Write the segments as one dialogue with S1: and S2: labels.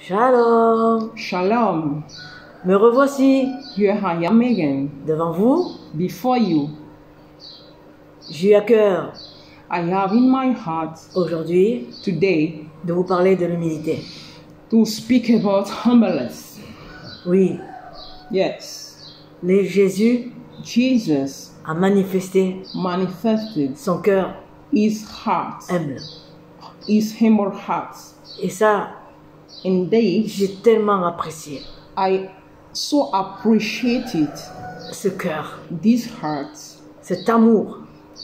S1: Shalom.
S2: Shalom.
S1: Me revoici
S2: Here I am again
S1: devant vous.
S2: before you.
S1: J'ai eu à cœur
S2: I have in my heart
S1: aujourd'hui
S2: today
S1: de vous parler de l'humilité.
S2: to speak about humbleness.
S1: Oui,
S2: Yes,
S1: Jésus
S2: Jesus
S1: a manifesté
S2: manifested
S1: son cœur
S2: his heart,
S1: humble.
S2: his humble heart.
S1: Et ça,
S2: Indeed,
S1: j'ai tellement apprécié
S2: I so appreciated
S1: ce cœur,
S2: this heart,
S1: cet amour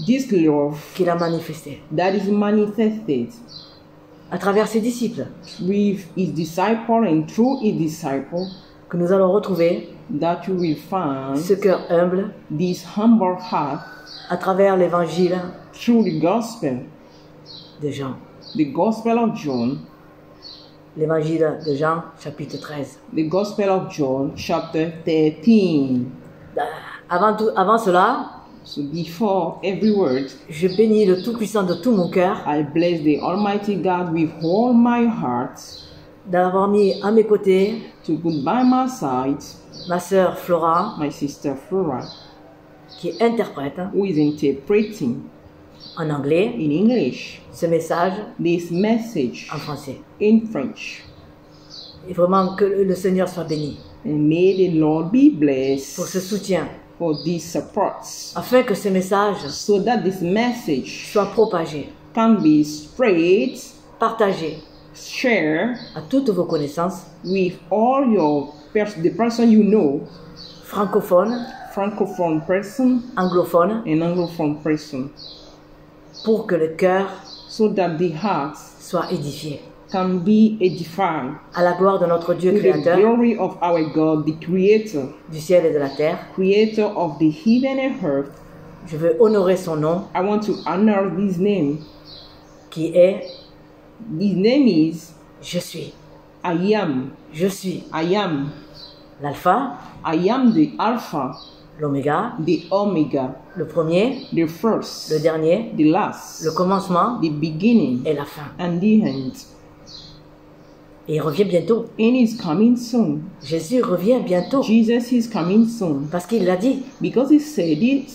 S2: this love
S1: qu'il a manifesté
S2: that is manifested
S1: à travers ses disciples,
S2: with his disciple and through his disciple,
S1: que nous allons retrouver
S2: that you will find
S1: ce cœur humble
S2: this humble heart
S1: à travers l'évangile
S2: through the gospel,
S1: de Jean.
S2: the gospel of John,
S1: L'évangile de Jean, chapitre 13.
S2: the gospel of John, chapter 13.
S1: Avant cela,
S2: So before every word,
S1: je bénis le Tout-Puissant de tout mon cœur
S2: I bless the Almighty God with all my heart
S1: d'avoir mis à mes côtés
S2: to put by my side
S1: ma sœur Flora,
S2: my sister Flora,
S1: qui est interprète
S2: who is interpreting
S1: en anglais
S2: in English
S1: ce message
S2: this message
S1: en français.
S2: in French.
S1: Et vraiment que le Seigneur soit béni
S2: And may the Lord be
S1: pour
S2: blessed
S1: ce soutien,
S2: for these supports,
S1: afin que ce message
S2: so that this message
S1: soit propagé,
S2: can be spread,
S1: partagé
S2: shared
S1: à toutes vos connaissances
S2: with all the person you know,
S1: francophones,
S2: francophone person
S1: anglophones,
S2: and anglophone person,
S1: pour que le cœur
S2: so that the heart
S1: soit édifié
S2: can be edified
S1: à la gloire de notre Dieu
S2: to the
S1: créateur
S2: glory of our God, the creator,
S1: du ciel et de la terre.
S2: creator of the heaven and earth.
S1: Je veux honorer son nom
S2: I want to honor his name.
S1: qui est
S2: His name is
S1: Je suis.
S2: I am.
S1: Je suis
S2: I am.
S1: l'alpha,
S2: I am the Alpha,
S1: l'oméga,
S2: the Omega,
S1: le premier,
S2: the first,
S1: le dernier,
S2: the last,
S1: le commencement
S2: the beginning,
S1: et la fin.
S2: and the end.
S1: Et il revient bientôt.
S2: And he's coming soon.
S1: Jésus revient bientôt.
S2: Jesus is coming soon.
S1: Parce qu'il l'a dit.
S2: Because he said it,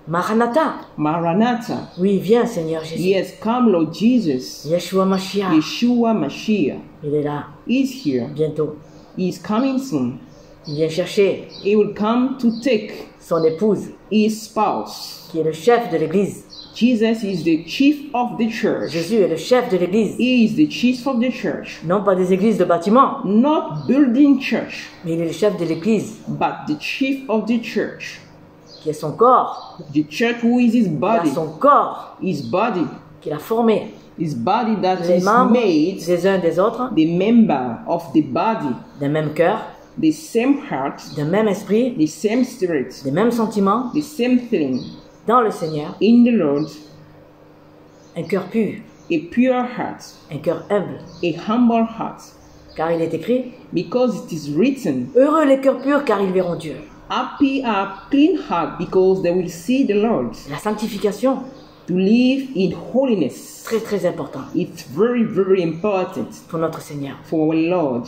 S1: Maranatha.
S2: Maranatha.
S1: Oui, viens Seigneur Jésus.
S2: Yes, come Lord Jesus.
S1: Yeshua Mashiach.
S2: Yeshua Mashiach
S1: Il est là.
S2: is here.
S1: Bientôt.
S2: He's coming soon.
S1: Il vient chercher
S2: He will come to take
S1: son épouse,
S2: his spouse.
S1: qui est le chef de l'église.
S2: Jesus is the chief of the church.
S1: Jésus est le chef de l'église.
S2: He is the chief of the church.
S1: Non pas des églises de bâtiments,
S2: Not building church,
S1: mais il est le chef de l'église,
S2: but the chief of the church.
S1: qui est son corps.
S2: The church who is his
S1: Il a
S2: body.
S1: son corps
S2: His body.
S1: qu'il a formé.
S2: His body that
S1: Les
S2: is
S1: membres
S2: made
S1: des uns des autres,
S2: the member of the body.
S1: d'un même cœur,
S2: The same heart,
S1: d'un même esprit,
S2: the same spirit,
S1: des mêmes sentiments,
S2: the same thing
S1: dans le Seigneur,
S2: in the Lord,
S1: un cœur pur,
S2: a pure heart,
S1: un cœur humble.
S2: a humble heart,
S1: Car il est écrit,
S2: because it is written,
S1: heureux les cœurs purs car ils verront Dieu.
S2: happy are clean heart because they will see the Lord.
S1: La sanctification,
S2: To live in holiness,
S1: très très important
S2: it's very, very important
S1: pour notre Seigneur.
S2: for our Lord.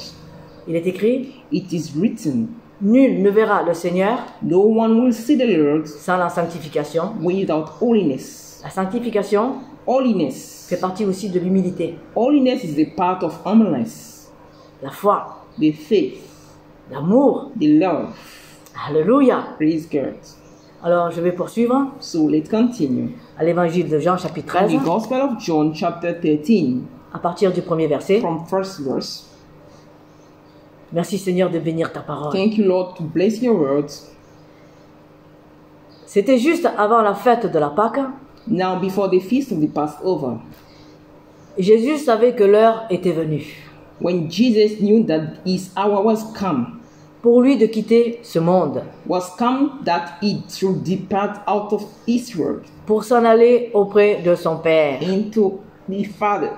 S1: Il est écrit,
S2: It is written,
S1: nul ne verra le Seigneur
S2: no one will see the Lord
S1: sans la sanctification.
S2: without holiness.
S1: La sanctification
S2: Holiness.
S1: fait partie aussi de l'humilité,
S2: Holiness is the part of humbleness,
S1: la foi,
S2: the faith,
S1: l'amour.
S2: the love.
S1: Alléluia.
S2: Praise God.
S1: Alors je vais poursuivre
S2: So let's continue.
S1: à l'évangile de Jean chapitre
S2: In
S1: 13,
S2: the Gospel of John, chapter 13,
S1: à partir du premier verset.
S2: from first verse.
S1: Merci Seigneur de bénir ta parole.
S2: Thank you, Lord, to bless your words.
S1: C'était juste avant la fête de la Pâque.
S2: Now, before the feast of the Passover,
S1: Jésus savait que l'heure était venue
S2: when Jesus knew that his hour was come
S1: pour lui de quitter ce monde,
S2: that he should depart out of this world
S1: pour s'en aller auprès de son Père,
S2: into the Father.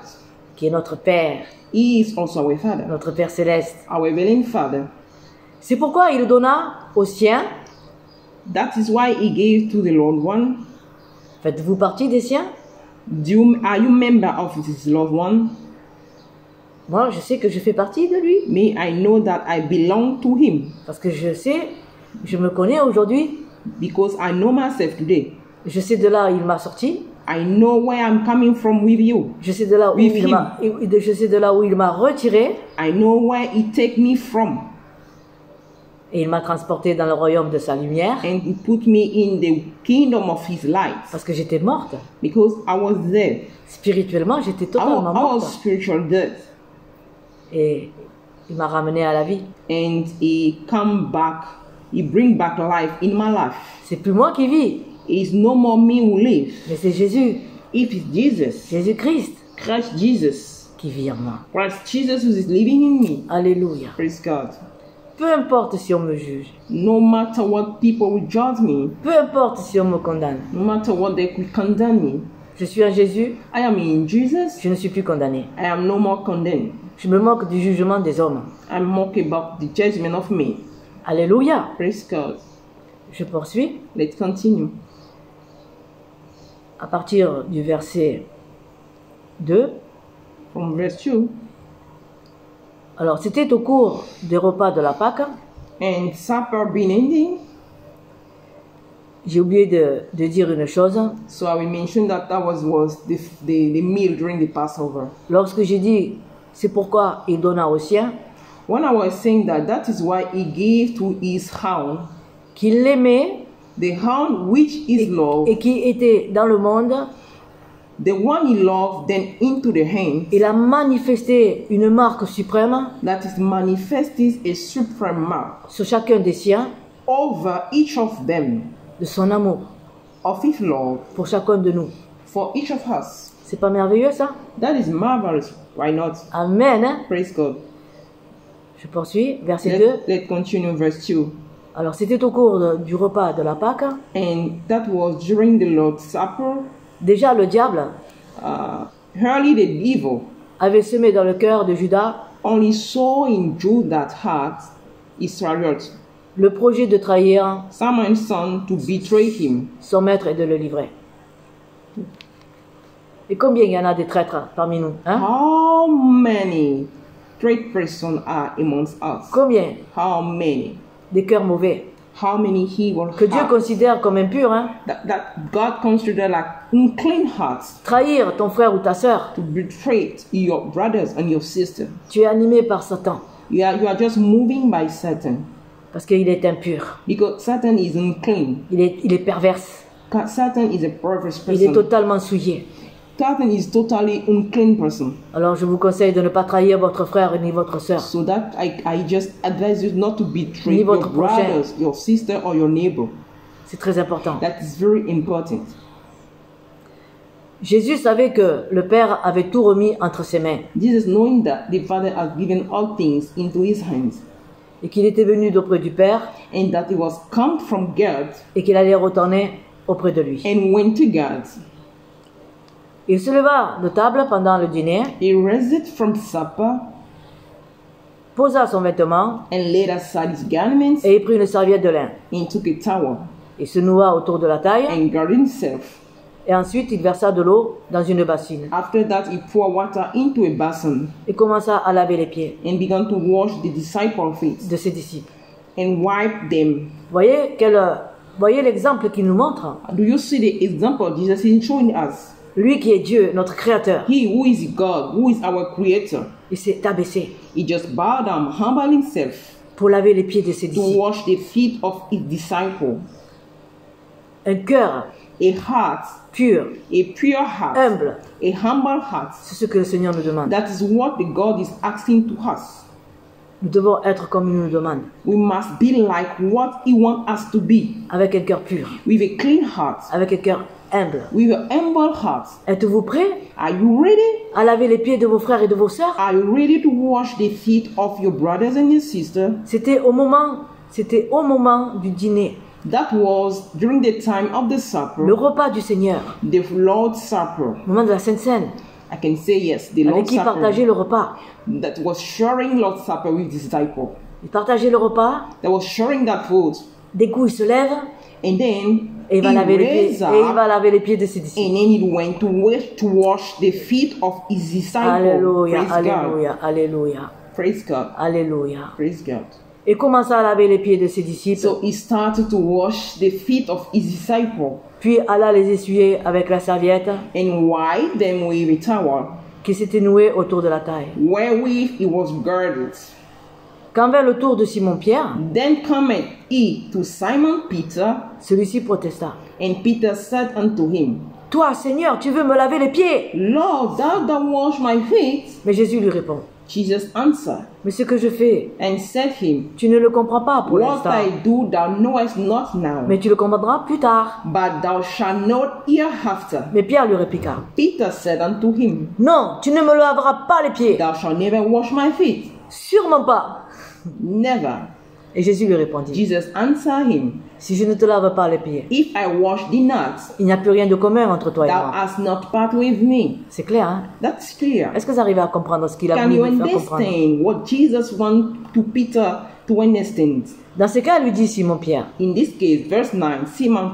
S1: qui est notre Père,
S2: He is also our Father,
S1: notre Père céleste.
S2: our heavenly Father.
S1: C'est pourquoi il donna aux siens.
S2: That is why he gave to the Lord one.
S1: Faites-vous partie des siens?
S2: Are you member of his loved one?
S1: Moi, je sais que je fais partie de lui.
S2: Me, I know that I belong to Him.
S1: Parce que je me connais aujourd'hui.
S2: Because I know myself today.
S1: Je sais de là où il m'a sorti.
S2: I know where I'm coming from with you.
S1: Je sais de là où
S2: With
S1: je sais de là où il m'a retiré.
S2: I know where He take me from.
S1: Et il m'a transporté dans le royaume de sa lumière.
S2: And He put me in the kingdom of His light.
S1: Parce que j'étais morte.
S2: Because I was dead.
S1: Spirituellement, j'étais totalement
S2: I was
S1: morte.
S2: spiritual dead.
S1: Et il m'a ramené à la vie.
S2: And He come back. He bring back life in my life.
S1: C'est plus moi qui vis.
S2: It's no more me who live.
S1: Mais c'est Jésus.
S2: It is Jesus.
S1: Jésus-Christ
S2: Christ Jesus.
S1: qui vit en moi.
S2: Christ Jesus who is living in me.
S1: Alléluia.
S2: Praise God.
S1: Peu importe si on me juge.
S2: No matter what people will judge me.
S1: Peu importe si on me condamne.
S2: No matter what they could condemn me.
S1: Je suis en Jésus.
S2: I am in Jesus.
S1: Je ne suis plus condamné.
S2: I am no more condemned.
S1: Je me moque du jugement des hommes.
S2: I mock about the judgment of me.
S1: Alléluia.
S2: Praise God.
S1: Je poursuis.
S2: Let's continue.
S1: À partir du verset 2.
S2: From verse 2.
S1: Alors, c'était au cours des repas de la Pâque.
S2: And supper being ending.
S1: J'ai oublié de dire une chose.
S2: So I will mention that was the meal during the Passover.
S1: Lorsque j'ai dit, c'est pourquoi il donna aux siens,
S2: When I was saying that is why He gave to His hound,
S1: qu'il l'aimait
S2: the hound which is love,
S1: et qui était dans le monde,
S2: the one He loved, then into the hand,
S1: il a manifesté une marque suprême
S2: that is manifested a supreme mark
S1: sur chacun des siens
S2: over each of them,
S1: de son amour
S2: of His love
S1: pour chacun de nous.
S2: for each of us.
S1: C'est pas merveilleux ça?
S2: That is marvelous. Why not?
S1: Amen. Hein?
S2: Praise God.
S1: Je poursuis, verset 2.
S2: Let's continue verse 2.
S1: Alors c'était au cours du repas de la Pâque.
S2: And that was during the Lord's Supper.
S1: Déjà le diable
S2: Early the evil
S1: avait semé dans le cœur de Judas
S2: only saw in Judas' heart Iscariot,
S1: le projet de trahir
S2: Simon's son, to betray him.
S1: son maître et de le livrer. Et combien il y en a des traîtres parmi nous, hein?
S2: How many great persons are amongst us?
S1: Combien?
S2: How many?
S1: Des cœurs mauvais
S2: How many evil
S1: que Dieu
S2: hearts
S1: considère comme impurs, hein?
S2: that God considered like unclean hearts
S1: Trahir ton frère ou ta sœur,
S2: to betray your brothers and your sisters.
S1: tu es animé par Satan
S2: You are just moving by Satan
S1: parce qu'il est impur,
S2: because Satan is unclean.
S1: il est perverse,
S2: Satan is a perverse
S1: il est
S2: person.
S1: totalement souillé.
S2: Satan is totally unclean person.
S1: Alors je vous conseille de ne pas trahir votre frère ni votre sœur.
S2: So that I just advise you not to betray
S1: Ni
S2: your
S1: votre prochain.
S2: brothers, your sister, or your neighbor.
S1: C'est très important.
S2: That is very important.
S1: Jésus savait que le Père avait tout remis entre ses mains
S2: Jesus, knowing that the Father has given all things into His hands,
S1: et qu'il était venu d'auprès du Père
S2: and that He was come from God
S1: et qu'il allait retourner auprès de lui.
S2: and went to God,
S1: Il se leva de table pendant le dîner,
S2: He rested from supper
S1: posa son vêtement
S2: and laid aside His garments
S1: et il prit une serviette de lin.
S2: and took a towel
S1: Il se noua autour de la taille
S2: and girded himself.
S1: et ensuite il versa de l'eau dans une bassine
S2: After that, He poured water into a basin
S1: et commença à laver les pieds
S2: and began to wash the disciples' feet
S1: de ses disciples.
S2: and wipe them.
S1: Voyez l'exemple qu'il nous montre.
S2: Do you see the example Jesus is showing us?
S1: Lui qui est Dieu, notre Créateur,
S2: He who is God, who is our Creator,
S1: il s'est abaissé
S2: He just bowed down, humbled Himself
S1: pour laver les pieds de ses
S2: to
S1: disciples.
S2: wash the feet of His disciples.
S1: Un cœur
S2: A heart,
S1: pur,
S2: a pure heart,
S1: humble,
S2: a humble heart.
S1: c'est ce que le Seigneur nous demande.
S2: That is what the God is asking to us.
S1: Nous devons être comme il nous demande,
S2: We must be like what He wants us to be,
S1: avec un cœur pur,
S2: with a clean heart,
S1: avec un cœur humble.
S2: with a humble heart.
S1: Êtes-vous prêts
S2: Are you ready?
S1: à laver les pieds de vos frères et de vos sœurs?
S2: Are you ready to wash the feet of your brothers and your sisters?
S1: C'était au moment du dîner,
S2: That was during the time of the
S1: le
S2: supper,
S1: repas du Seigneur,
S2: the Lord's Supper.
S1: le moment de la Sainte Seine,
S2: I can say yes, the
S1: avec
S2: Lord's
S1: qui partageait
S2: Supper
S1: le repas.
S2: that was sharing Lord's Supper with the disciple.
S1: Il partageait le repas,
S2: That was sharing that food.
S1: des coups il se lève,
S2: And then
S1: Et il va
S2: he
S1: laver les pieds.
S2: raised
S1: Et il
S2: up,
S1: va laver les pieds de ses disciples.
S2: and then he went to wash the feet of his disciples.
S1: Alléluia,
S2: Praise God.
S1: alléluia, alléluia,
S2: Praise God.
S1: alléluia.
S2: Praise God.
S1: Et commença à laver les pieds de ses disciples,
S2: So he started to wash the feet of his disciples
S1: puis alla les essuyer avec la serviette
S2: and wipe them with a towel,
S1: qui s'était nouée autour de la taille.
S2: wherewith he was girded.
S1: Quand vint le tour de Simon-Pierre,
S2: Then cometh he to Simon Peter,
S1: celui-ci protesta.
S2: and Peter said unto him,
S1: Toi, Seigneur, tu veux me laver les pieds?
S2: Lord, thou dost wash my feet?
S1: Mais Jésus lui répond,
S2: Jesus answered
S1: mais ce que je fais,
S2: and said him,
S1: tu ne le comprends pas pour
S2: What
S1: l'instant,
S2: I do thou knowest not now,
S1: mais tu le comprendras plus tard.
S2: but thou shalt know hereafter.
S1: Mais Pierre lui répliqua,
S2: Peter said unto him,
S1: non, tu ne me laveras pas les pieds,
S2: Thou shalt never wash my feet.
S1: sûrement pas.
S2: Never.
S1: Et Jésus lui répondit,
S2: Jesus answered him,
S1: si je ne te lave pas les pieds,
S2: If I wash thee not,
S1: il n'y a plus rien de commun entre toi et
S2: thou
S1: moi.
S2: hast not part with me.
S1: C'est clair, hein?
S2: That's clear.
S1: Est-ce que vous arrivez à comprendre ce qu'il a
S2: Can
S1: voulu
S2: you
S1: nous faire comprendre?
S2: understand what Jesus wants to Peter to understand?
S1: Dans ce cas, lui dit Simon-Pierre,
S2: In this case, verse 9, Simon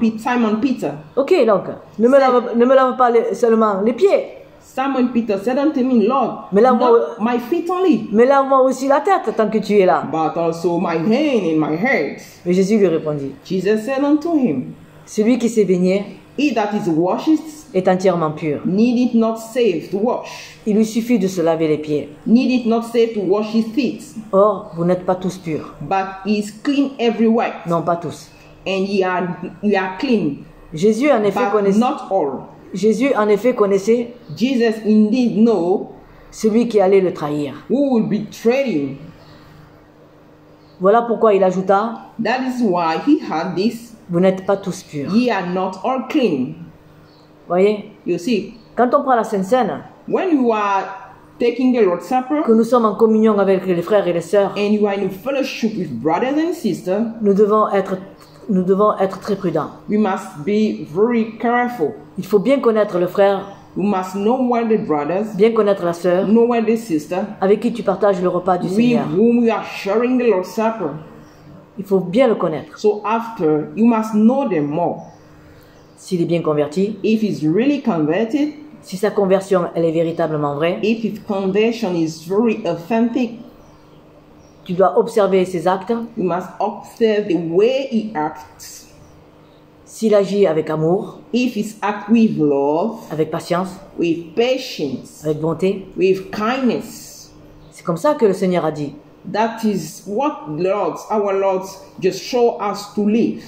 S2: Peter.
S1: ok, donc, ne me lave pas seulement les pieds,
S2: Simon Peter said unto me, Lord,
S1: Mais là,
S2: not
S1: moi-
S2: my feet only,
S1: mais lave-moi aussi la tête tant que tu es là.
S2: but also my hand and my head.
S1: Mais Jésus lui répondit,
S2: Jesus said unto him,
S1: celui qui s'est baigné
S2: He that is washed
S1: est entièrement pur.
S2: needeth not save to wash,
S1: Il lui suffit de se laver les pieds.
S2: needeth not save to wash his feet,
S1: Or, vous n'êtes pas tous purs.
S2: but is clean everywhere,
S1: Non, pas tous.
S2: and ye are clean,
S1: Jésus en effet
S2: but
S1: connaissait,
S2: not all.
S1: Jésus en effet connaissait
S2: Jesus indeed know
S1: celui qui allait le trahir.
S2: who will betray him.
S1: Voilà pourquoi il ajouta,
S2: That is why he had this,
S1: vous n'êtes pas tous purs.
S2: ye are not all clean.
S1: Voyez,
S2: You see,
S1: quand on prend la Sainte Seine,
S2: when you are taking the Lord's Supper,
S1: que nous sommes en communion avec les frères et les sœurs,
S2: and you are in fellowship with brothers and sisters,
S1: nous devons être très prudents.
S2: we must be very careful.
S1: Il faut bien connaître le frère,
S2: We must know where the brothers,
S1: bien connaître la sœur,
S2: know where the sister,
S1: avec qui tu partages le repas du
S2: with
S1: Seigneur.
S2: whom we are sharing the Lord's Supper.
S1: Il faut bien le connaître.
S2: So after, you must know them more.
S1: S'il est bien converti,
S2: If he's really converted,
S1: si sa conversion elle est véritablement vraie,
S2: if his conversion is very authentic,
S1: tu dois observer ses actes.
S2: you must observe the way he acts.
S1: S'il agit avec amour,
S2: If he acts with love,
S1: avec patience,
S2: with patience,
S1: avec bonté,
S2: with kindness,
S1: c'est comme ça que le Seigneur a dit.
S2: that is what our Lord just show us to live.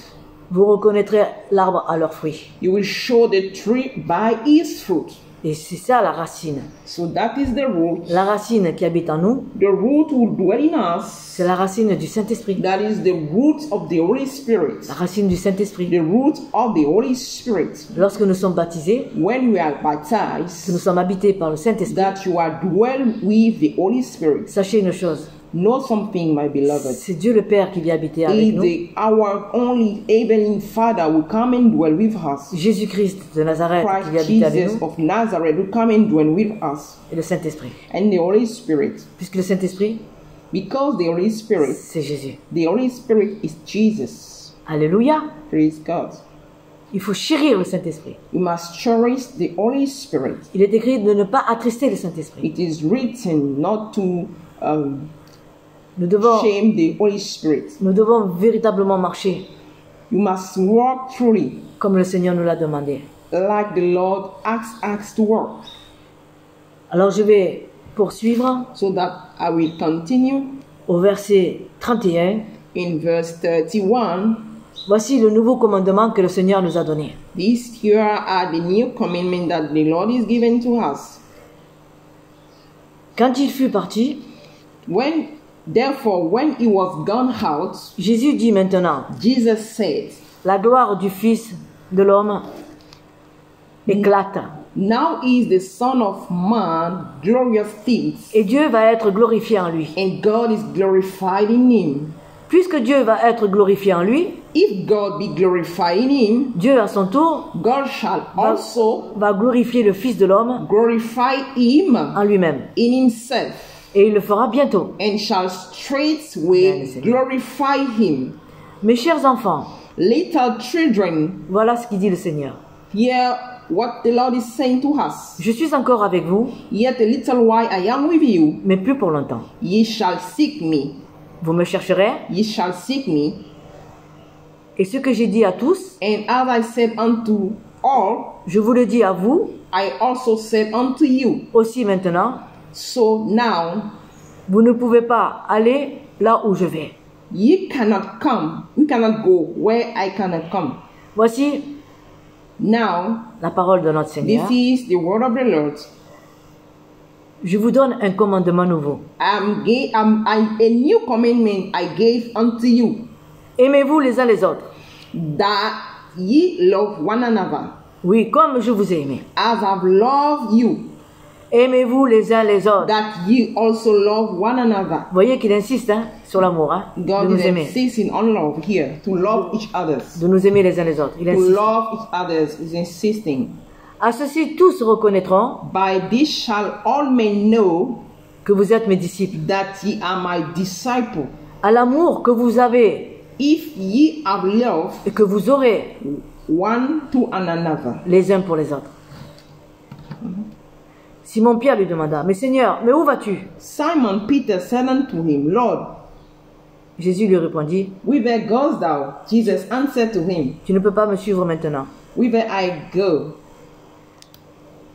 S1: Vous reconnaîtrez l'arbre à leurs fruits.
S2: You will show the tree by its fruit.
S1: Et c'est ça la racine.
S2: So that is the root.
S1: La racine qui habite en nous,
S2: The root will dwell in us.
S1: c'est la racine du Saint-Esprit.
S2: That is the root of the Holy Spirit.
S1: La racine du Saint-Esprit.
S2: The root of the Holy Spirit.
S1: Lorsque nous sommes baptisés,
S2: When we are
S1: que nous
S2: baptized,
S1: sommes habités par le Saint-Esprit,
S2: that you are dwell with the Holy Spirit.
S1: sachez une chose,
S2: Know something, my beloved.
S1: c'est Dieu le Père qui vient habiter avec nous.
S2: Our only Heavenly Father will come and dwell with us.
S1: Jésus-Christ de Nazareth qui vient
S2: Christ
S1: habiter avec
S2: Jesus
S1: nous
S2: of Nazareth will come and dwell with us.
S1: et le Saint-Esprit.
S2: And the Holy Spirit.
S1: Puisque le Saint-Esprit,
S2: Because the Holy Spirit,
S1: c'est Jésus.
S2: the Holy Spirit is Jesus.
S1: Alléluia.
S2: Praise God.
S1: Il faut chérir le Saint-Esprit.
S2: You must cherish the Holy Spirit.
S1: Il est écrit de ne pas attrister le Saint-Esprit.
S2: It is written not to
S1: Nous devons,
S2: shame the Holy Spirit.
S1: nous devons véritablement marcher
S2: You must walk truly
S1: comme le Seigneur nous l'a demandé.
S2: like the Lord asks us to walk.
S1: Alors je vais poursuivre
S2: So that I will continue
S1: au verset 31.
S2: in verse 31.
S1: Voici le nouveau commandement que le Seigneur nous a donné.
S2: These here are the new commandments that the Lord is given to us.
S1: Quand il fut parti,
S2: Therefore, when he was gone out,
S1: Jésus dit maintenant,
S2: Jesus said,
S1: la gloire du Fils de l'homme éclate.
S2: Now is the Son of Man glorious things,
S1: Et Dieu va être glorifié en lui.
S2: and God is glorified in him.
S1: Puisque Dieu va être glorifié en lui,
S2: If God be glorified in him,
S1: Dieu à son tour
S2: God shall also
S1: va glorifier le Fils de l'homme
S2: glorify him
S1: en lui-même.
S2: in himself,
S1: Et il le fera bientôt.
S2: and shall straightway glorify him.
S1: Mes chers enfants,
S2: Little children,
S1: Voilà ce qu'il dit le Seigneur.
S2: hear what the Lord is saying to us.
S1: Je suis encore avec vous,
S2: Yet a little while I am with you.
S1: mais plus pour longtemps.
S2: Ye shall seek me.
S1: Vous me chercherez,
S2: Ye shall seek me.
S1: et ce que j'ai dit à tous,
S2: And as I said unto all,
S1: je vous le dis à vous
S2: I also said unto you.
S1: aussi maintenant.
S2: So now
S1: Vous ne pouvez pas aller là où je vais.
S2: ye cannot come. We cannot go where I cannot come.
S1: Voici
S2: Now,
S1: la parole de notre
S2: this
S1: Seigneur.
S2: is the word of the Lord.
S1: Je vous donne un commandement nouveau.
S2: A new commandment I gave unto you,
S1: Aimez-vous les uns les autres.
S2: that ye love one another,
S1: Oui, comme je vous ai aimé.
S2: as I've loved you,
S1: Aimez-vous les uns les autres.
S2: that ye also love one another.
S1: Vous voyez qu'il insiste sur l'amour, de
S2: God
S1: nous
S2: is
S1: aimer.
S2: insisting on love here, to love each other.
S1: De nous aimer les uns les autres. Il
S2: To
S1: insiste.
S2: love each other is insisting.
S1: À ceci, tous reconnaîtront
S2: By this shall all men know
S1: que vous êtes mes disciples.
S2: that ye are my disciple,
S1: À l'amour que vous avez
S2: if ye have love
S1: et que vous aurez
S2: one to another.
S1: les uns pour les autres. Simon-Pierre lui demanda, mais Seigneur, mais où vas-tu?
S2: Simon Peter said unto him, Lord,
S1: Jésus lui répondit,
S2: whither goest thou? Jesus answered to him,
S1: tu ne peux pas me suivre maintenant.
S2: whither I go,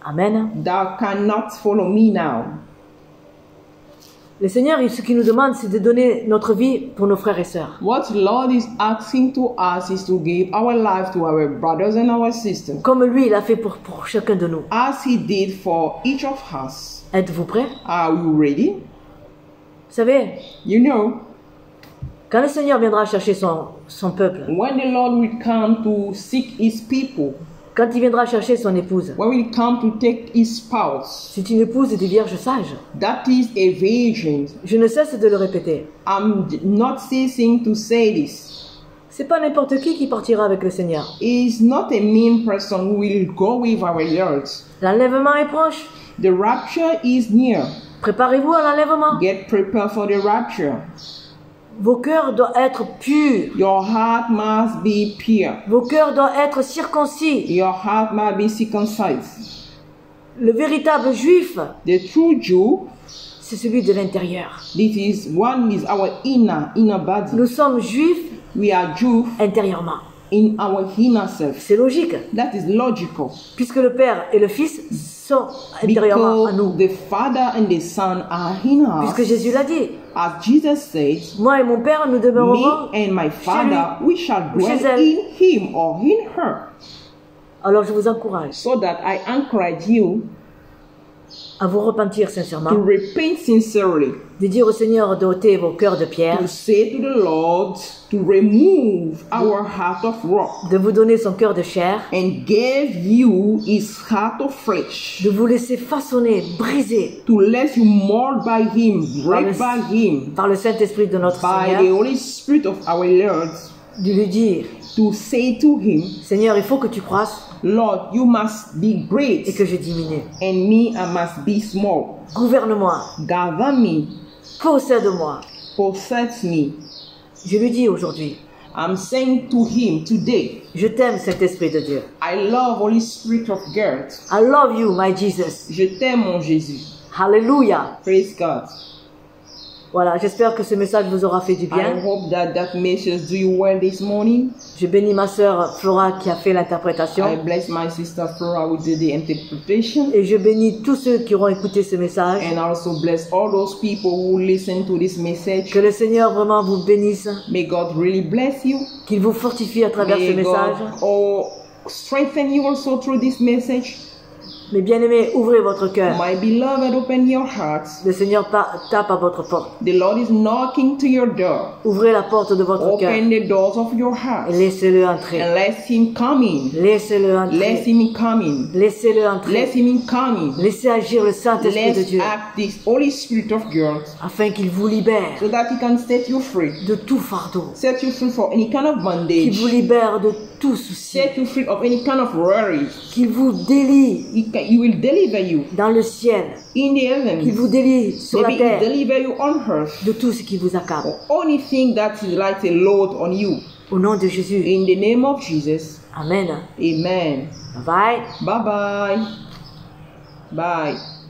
S1: Amen.
S2: thou cannot follow me now.
S1: Le Seigneur, ce qu'il nous demande, c'est de donner notre vie pour nos frères et sœurs.
S2: What the Lord is asking to us is to give our life to our brothers and our sisters,
S1: Comme lui, il a fait pour chacun de nous.
S2: as he did for each of us.
S1: Êtes-vous prêts?
S2: Are we ready?
S1: Vous savez,
S2: You know,
S1: quand le Seigneur viendra chercher son peuple,
S2: when the Lord will come to seek his people,
S1: quand il viendra chercher son épouse,
S2: when will come to take his spouse,
S1: c'est une épouse et des vierges sages.
S2: that is a virgin.
S1: Je ne cesse de le répéter.
S2: I'm not ceasing to say this.
S1: C'est pas n'importe qui partira avec le Seigneur.
S2: Is not a mean person who will go with our Lord.
S1: L'enlèvement est proche.
S2: The rapture is near.
S1: Préparez-vous à l'enlèvement.
S2: Get prepared for the rapture.
S1: Vos cœurs doivent être purs.
S2: Your heart must be pure.
S1: Vos cœurs doivent être circoncis.
S2: Your heart must be circumcised.
S1: Le véritable juif,
S2: The true Jew,
S1: c'est celui de l'intérieur.
S2: this is one is our inner body.
S1: Nous sommes juifs
S2: We are Jew
S1: intérieurement.
S2: in our inner self.
S1: C'est logique,
S2: That is logical.
S1: puisque le Père et le Fils sont intérieurement à nous.
S2: Because the Father and the Son are in us.
S1: Puisque Jésus l'a dit.
S2: As Jesus said,
S1: Moi et mon Père, nous
S2: me
S1: demeurerons
S2: and my Father, we shall
S1: ou chez
S2: dwell
S1: elle.
S2: in him or in her.
S1: Alors je vous encourage
S2: So that I encourage you
S1: à vous repentir sincèrement,
S2: to repent sincerely,
S1: de dire au Seigneur d'ôter vos cœurs de pierre,
S2: to say to the Lord to remove our heart of rock
S1: de vous donner son cœur de chair,
S2: and give you his heart of flesh,
S1: de vous laisser façonner, briser
S2: to let you mold by him, break by him,
S1: par le Saint-Esprit de notre
S2: by the
S1: Seigneur,
S2: Holy Spirit of our Lord,
S1: de lui dire,
S2: to say to him,
S1: Seigneur, il faut que tu croisses
S2: Lord, you must be great
S1: et que je diminue.
S2: and me I must be small.
S1: Gouverne-moi,
S2: Gather me,
S1: possède-moi.
S2: possess me.
S1: Je lui dis aujourd'hui,
S2: I'm saying to him today,
S1: je t'aime, Saint-Esprit de Dieu.
S2: I love Holy Spirit of God.
S1: I love you, my Jesus.
S2: Je t'aime, mon Jésus.
S1: Hallelujah.
S2: Praise God.
S1: Voilà, j'espère que ce message vous aura fait du
S2: I
S1: bien.
S2: hope that message do you well this morning.
S1: Je bénis ma sœur Flora qui a fait l'interprétation.
S2: I bless my sister Flora who did the interpretation.
S1: Et je bénis tous ceux qui auront écouté ce message.
S2: And also bless all those people who listen to this message.
S1: Que le Seigneur vraiment vous bénisse.
S2: May God really bless you.
S1: Qu'il vous fortifie à travers ce
S2: May
S1: message.
S2: God strengthen you also through this message.
S1: Mes bien-aimés, ouvrez votre cœur.
S2: My beloved, open your hearts.
S1: Le Seigneur tape à votre porte.
S2: The Lord is knocking to your door.
S1: Ouvrez la porte de votre cœur.
S2: Open the doors of your heart.
S1: Et laissez-le entrer.
S2: And let him come in.
S1: Laissez-le
S2: Let
S1: entrer.
S2: him come in.
S1: Laissez-le entrer.
S2: Let him come in.
S1: Laissez agir le Saint-Esprit de
S2: Let's
S1: Dieu.
S2: act this Holy Spirit of God
S1: Afin qu'il vous libère
S2: so that he can set you free.
S1: de tout fardeau.
S2: Set you free for any kind of
S1: Qu'il
S2: bondage.
S1: vous libère de tout souci.
S2: Set you free of any kind of worries.
S1: Qu'il vous délie
S2: He will deliver you
S1: dans le ciel.
S2: in the
S1: Qu'il
S2: heavens.
S1: vous délie sur la
S2: Maybe he
S1: terre
S2: deliver you on earth.
S1: de tout ce qui vous accable.
S2: Or anything that is like a load on you.
S1: Au nom de Jésus.
S2: In the name of Jesus.
S1: Amen.
S2: Amen.
S1: Bye bye.
S2: Bye bye. Bye.